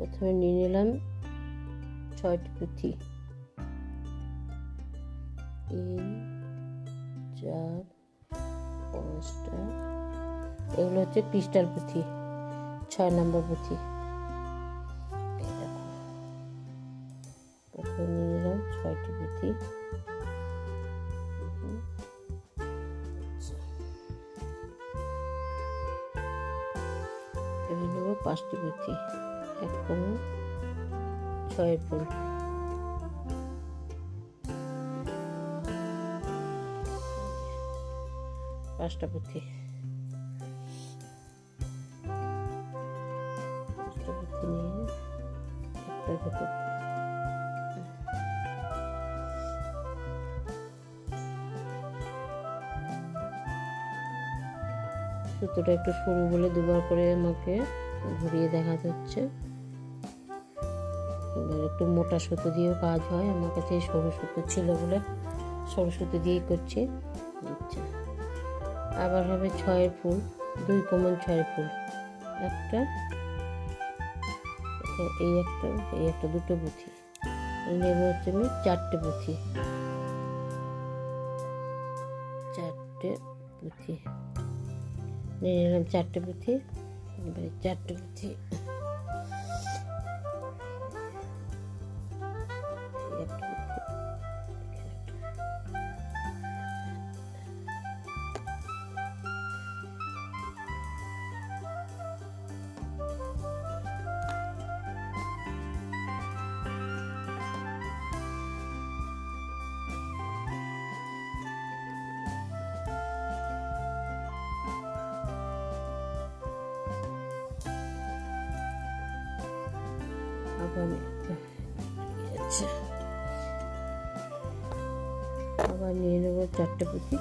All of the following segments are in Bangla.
প্রথমে নিয়ে নিলাম 6টি পুঁথি, 3, 4, 5টা। এগুলো হচ্ছে ক্রিস্টাল পুঁথি, 6 নম্বর পুঁথি। প্রথমে নিয়ে নিলাম 6টি পুঁথি, এবার নেব 5টি পুঁথি, 1 কমন 6 ফুল, 5টা পুঁথি, 5টা পুঁথি নিয়ে একটা দুটো সুতোটা একটু সরু বলে দুবার করে আমাকে ঘুরিয়ে দেখাতে হচ্ছে। এবার একটু মোটা সুতো দিয়েও কাজ হয়, আমার কাছে সরু সুতো ছিল বলে সরু সুতো দিয়েই করছি। আচ্ছা, আবার হবে 6 ফুল, 2 কমন 6 ফুল, একটা এই একটা দুটো পুঁথি। নেব হচ্ছে আমি 4টে পুঁথি, 4টে পুঁথি নিয়ে নিলাম, 4টে পুঁথি। এবারে 4টে পুঁথি আবার নিয়ে নেব 4টে পুঁথি,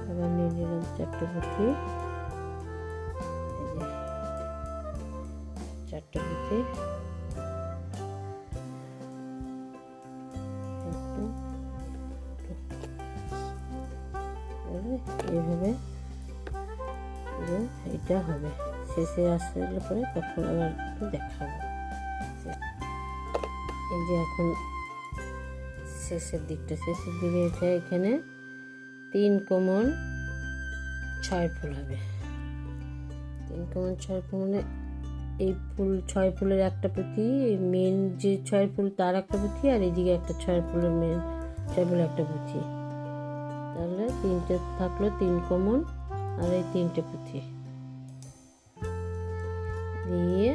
আবার নিয়ে নিলাম 4টে পুঁথি, 4টে পুঁথি, এইভাবে এটা হবে। শেষে আসলে পরে তখন আবার একটু দেখাবো। এই যে এখন শেষের দিকে এটা এখানে 3 কমন 6 ফুল হবে। 3 কমন 6 ফুল মানে এই ফুল 6 ফুলের একটা পুঁথি, মেন যে 6 ফুল তার একটা পুঁথি, আর এইদিকে একটা 6 ফুলের মেন 6 ফুলের একটা পুঁথি। তাহলে 3টে থাকলো 3 কমন, আর এই 3টে পুঁথি দিয়ে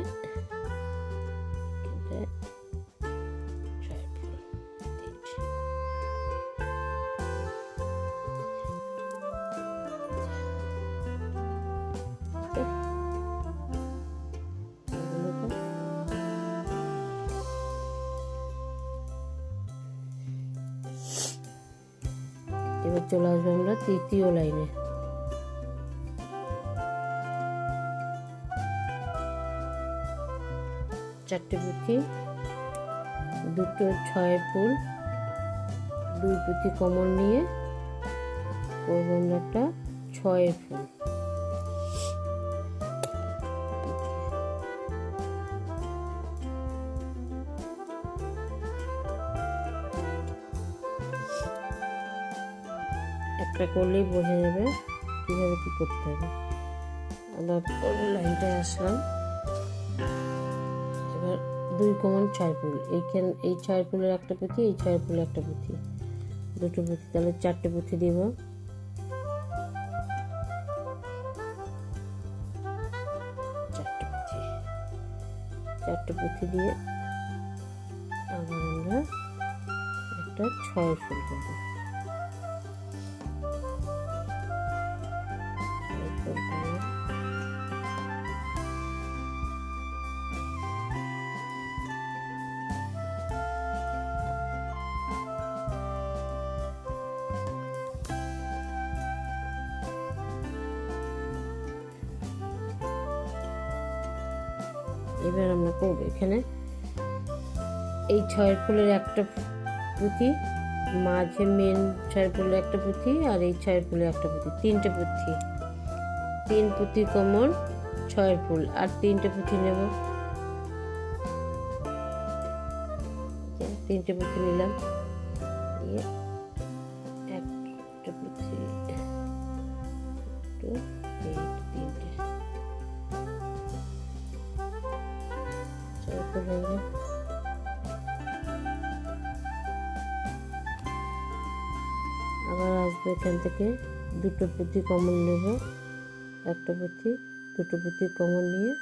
এবার চলে আসবো আমরা 3য় লাইনে। চারটে পুঁথি, 2টো 6 ফুল, 2 পুঁথি কমন নিয়ে করবো আমরা একটা 6 ফুল। একটা করলেই বোঝা যাবে কিভাবে কি করতে হবে। আবার পরের লাইনটায় আসলাম। এবার 2 কমন 6 ফুল, এইখানে এই 6 ফুলের একটা পুঁথি, এই 6 ফুলের একটা পুঁথি, 2টো পুঁথি, তাহলে 4টে পুঁথি দিব। 4টে পুঁথি দিয়ে আবার আমরা একটা 6 ফুল করবো। এবার আমরা করবো এখানে এই 6 ফুলের একটা পুঁথি মাঝে মেন 6 ফুলে একটা পুঁথি আর এই 6 ফুলে একটা পুঁথি, 3টে পুঁথি, 3 পুঁথি কমন 6 ফুল আর 3টে পুঁথি নেব। 3টে পুঁথি নিলাম, দিয়ে একটা পুঁথি তিনটে 6 ফুল হয়ে গেল। আবার আসবে এখান থেকে 2টো পুঁথি কমন নেব, একটা পুঁথি 2টো পুঁথি কমন নিয়ে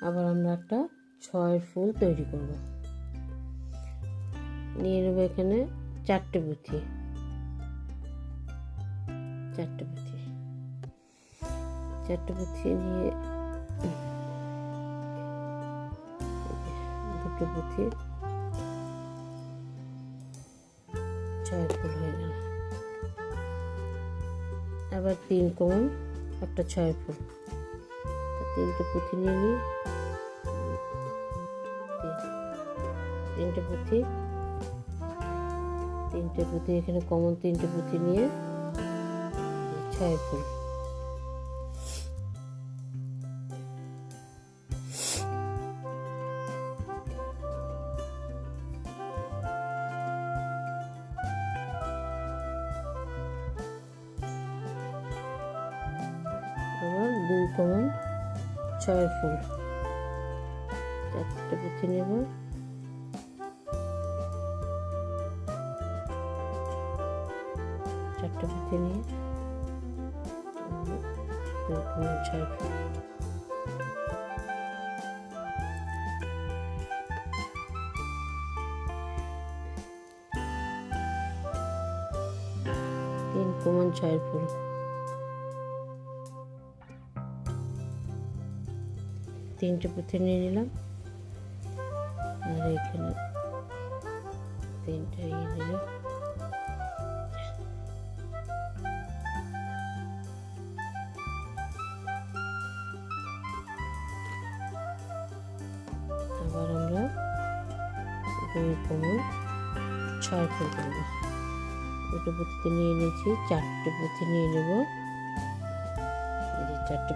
আবার আমরা একটা 6 ফুল তৈরি করব। নিয়ে নেব এখানে 4টে পুঁথি, 4টে পুঁথি নিয়ে 2টো পুঁথি 6 ফুল হয়ে গেল। আবার 3 কমন একটা 6 ফুল, 3টে পুঁথি নিয়ে নিই, 3টে পুঁথি এখানে কমন 3টে পুঁথি নিয়ে 6 ফুল। আবার 2 কমন 6 ফুল, 4টে পুঁথি নেব, 4টে পুঁথি নিয়ে 2 কমন 6 ফুল। 3 কমন 6 ফুল, 3টে পুঁথি নিয়ে নিলাম আর এখানে 3টে নিলাম। আবার আমরা 2 কমন 6 ফুল করব। 2টো পুঁথিতে নিয়ে নিয়েছি, 4টে পুঁথি নিয়ে নেব, 4টে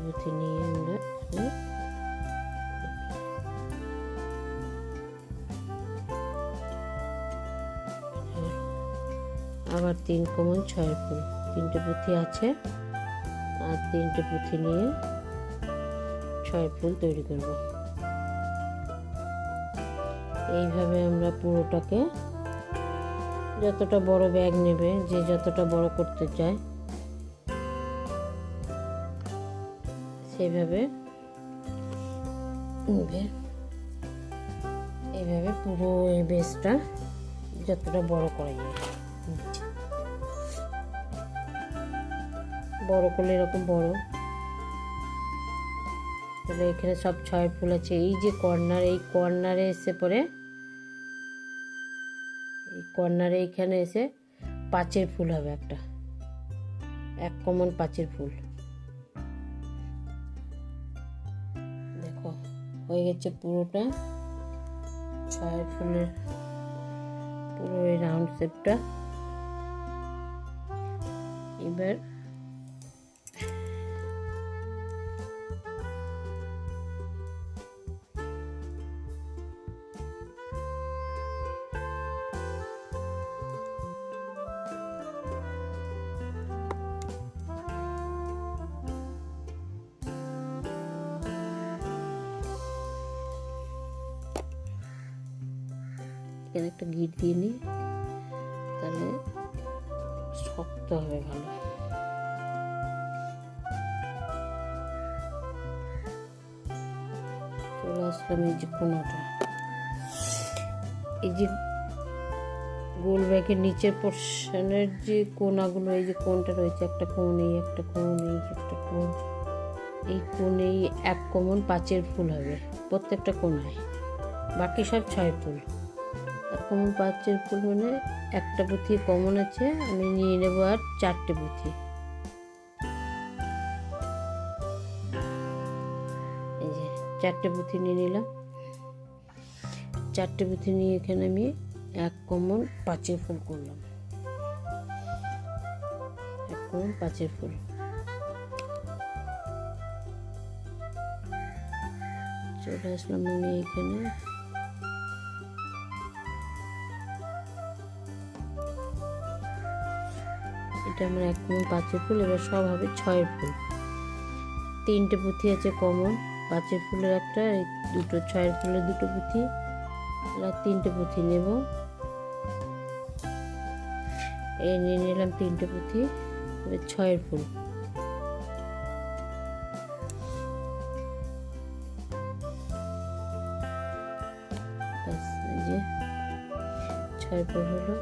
পুঁথি নিয়ে আমরা আবার 3 কমন 6 ফুল, 3টে পুঁথি আছে আর 3টে পুঁথি নিয়ে 6 ফুল তৈরি করব। এইভাবে আমরা পুরোটাকে, যতটা বড় ব্যাগ নেবে, যে যতটা বড় করতে চায় সেইভাবে এইভাবে পুরো এই বেসটা যতটা বড় করা যায়, বড় করলে এরকম বড়। তাহলে এখানে সব 6 ফুল আছে। এই যে কর্নার, এই কর্নারে এসে পরে এই কর্নারে এখানে এসে 5 ফুল হবে, একটা 1 কমন 5 ফুল। দেখো হয়ে গেছে পুরোটা 6 ফুলের পুরো এই রাউন্ড শেপটা। এবার এখানে একটা গিট দিয়ে নিই, তাহলে শক্ত হবে ভালো। চলে আসলাম এই যে কোনাটা, এই যে গোল ব্যাগের নিচের পোর্শনের যে কোনাগুলো, এই যে কোনটা রয়েছে, একটা কোণ, এই একটা কোণ, এই একটা কোণ, এই কোণেই 1 কমন 5 ফুল হবে প্রত্যেকটা কোণায়, বাকি সব 6 ফুল। 1 কমন 5 ফুল মানে একটা পুঁথি কমন আছে, আমি নিয়ে নেব আর 4টে পুঁথি। এই যে 4টে পুঁথি নিয়ে নিলাম, 4টে পুঁথি নিয়ে এখানে আমি 1 কমন পাঁচের ফুল করলাম, 1 কমন পাঁচের ফুল। চলে আসলাম আমি এখানে, এটা আমার 1 কমন পাঁচের ফুল। এবার সব হবে 6 ফুল। 3টে পুঁথি আছে কমন, 5 ফুলের একটা, দুটো 6 ফুলের দুটো পুঁথি, আর 3টে পুঁথি নেব। এই নিয়ে নিলাম 3টে পুঁথি, 6 ফুল। এই যে 6 ফুল হলো,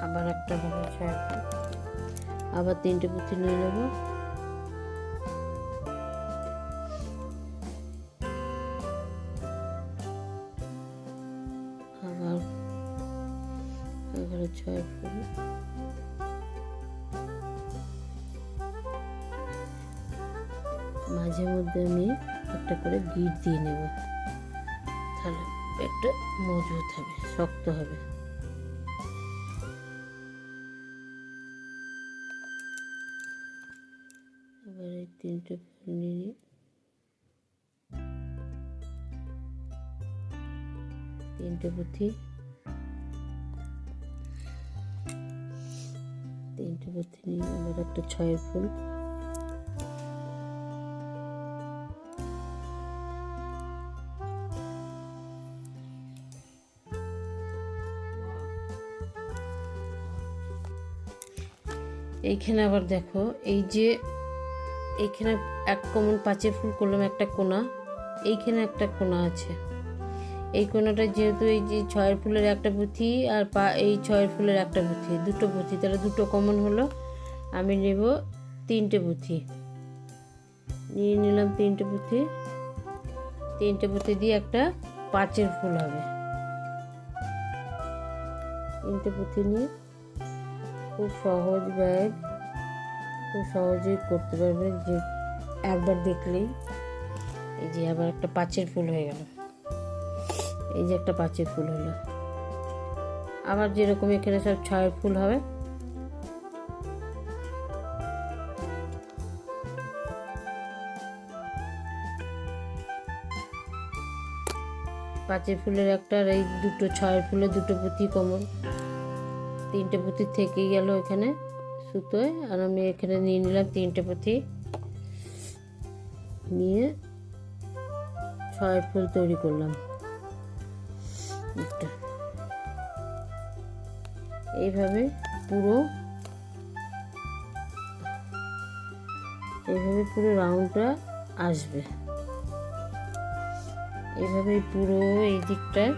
আবার একটা হবে 6 ফুল, আবার 3টে পুঁথি নিয়ে নেব। আবার 6 ফুল, মাঝে মধ্যে আমি একটা করে গিট দিয়ে নেব, তাহলে একটা মজবুত হবে, শক্ত হবে। এবার এই 3টে ফুল নিয়ে 3টে পুঁথি, 3টে পুঁথি নিয়ে আবার একটা 6 ফুল, এইখানে আবার দেখো, এই যে এইখানে 1 কমন পাঁচের ফুল করলাম, একটা কোনা, এইখানে একটা কোনা আছে। এই কোনাটা যেহেতু এই যে 6 ফুলের একটা পুঁথি আর এই 6 ফুলের একটা পুঁথি, দুটো পুঁথি, তাহলে দুটো কমন হলো। আমি নেব 3টে পুঁথি, নিয়ে নিলাম 3টে পুঁথি। 3টে পুঁথি দিয়ে একটা পাঁচের ফুল হবে। 3টে পুঁথি নিয়ে খুব সহজ ব্যাগ, খুব সহজেই করতে পারবে, যে একবার দেখলেই। এই যে আবার একটা পাঁচের ফুল হয়ে গেল, এই যে একটা পাঁচের ফুল হলো। আবার যেরকম এখানে সব 6 ফুল হবে, পাঁচের ফুলের একটা, আর এই দুটো 6 ফুলের দুটো পুঁথি কমন, 3টে পুঁথি থেকেই গেল এখানে সুতোয়। আর আমি এখানে নিয়ে নিলাম 3টে পুঁথি, নিয়ে 6 ফুল তৈরি করলাম একটা। এইভাবে পুরো রাউন্ডটা আসবে, এইভাবে পুরো এই দিকটায়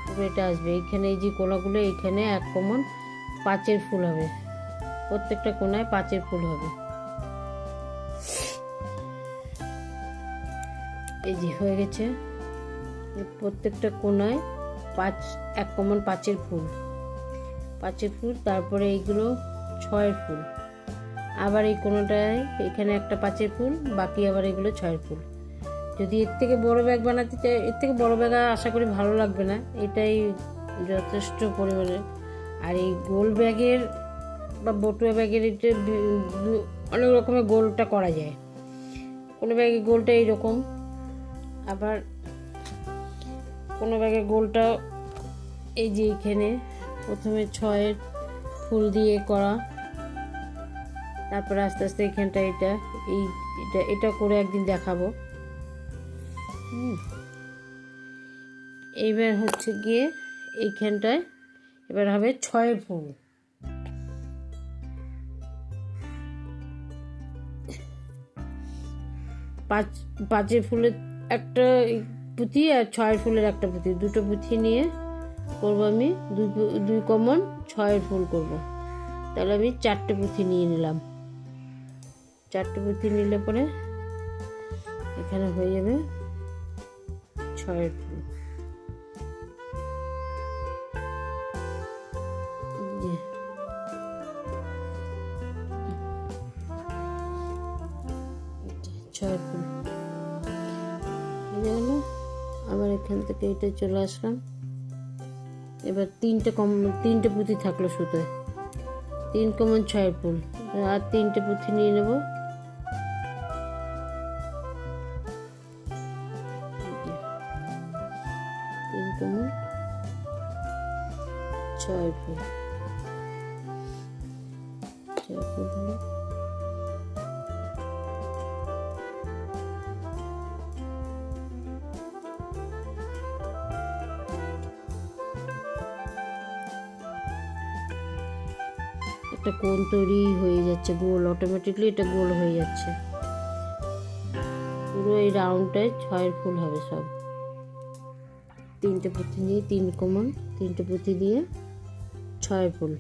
পুরো এটা আসবে। এইখানে এই যে কোনাগুলো, এইখানে 1 কমন পাঁচের ফুল হবে, প্রত্যেকটা কোনায় 5 ফুল হবে। এই যে হয়ে গেছে, প্রত্যেকটা কোনায় 1 কমন পাঁচের ফুল, 5 ফুল। তারপরে এইগুলো 6 ফুল, আবার এই কোনাটায় এখানে একটা 5 ফুল, বাকি আবার এগুলো 6 ফুল। যদি এর থেকে বড় ব্যাগ বানাতে চাই, এর থেকে বড় ব্যাগ আশা করি ভালো লাগবে না, এটাই যথেষ্ট পরিমাণে। আর এই গোল ব্যাগের বা বটুয়া ব্যাগের এটা অনেক রকমের গোলটা করা যায়। কোনো ব্যাগের গোলটা এইরকম, আবার কোনো ব্যাগের গোলটা এই যে এইখানে প্রথমে 6 ফুল দিয়ে করা, তারপরে আস্তে আস্তে এখানটা এটা করে একদিন দেখাবো। এইবার হচ্ছে গিয়ে এইখানটায় এবার হবে 6 ফুল, 5 ফুলের একটা পুঁথি আর 6 ফুলের একটা পুঁথি, দুটো পুঁথি নিয়ে করবো আমি 2 কমন 6 ফুল করব। তাহলে আমি 4টে পুঁথি নিয়ে নিলাম, 4টে পুঁথি নিলে পরে এখানে হয়ে যাবে 6 ফুল। 6 ফুল হয়ে গেল। আবার এখান থেকে এটা চলে আসলাম। এবার তিনটে পুঁতি থাকলো সুতোয়, 3 কমন 6 ফুল, আর 3টে পুঁতি নিয়ে নেব। তিন কমন 6 ফুল, 6 ফুল হলো। একটা কোণ তৈরি হয়ে যাচ্ছে, গোল, অটোমেটিকলি এটা গোল হয়ে যাচ্ছে। পুরো এই রাউন্ডটায় 6 ফুল হবে সব। 3টে পুঁতি নিয়ে 3 কমন, 3টে পুঁতি দিয়ে 6 ফুল।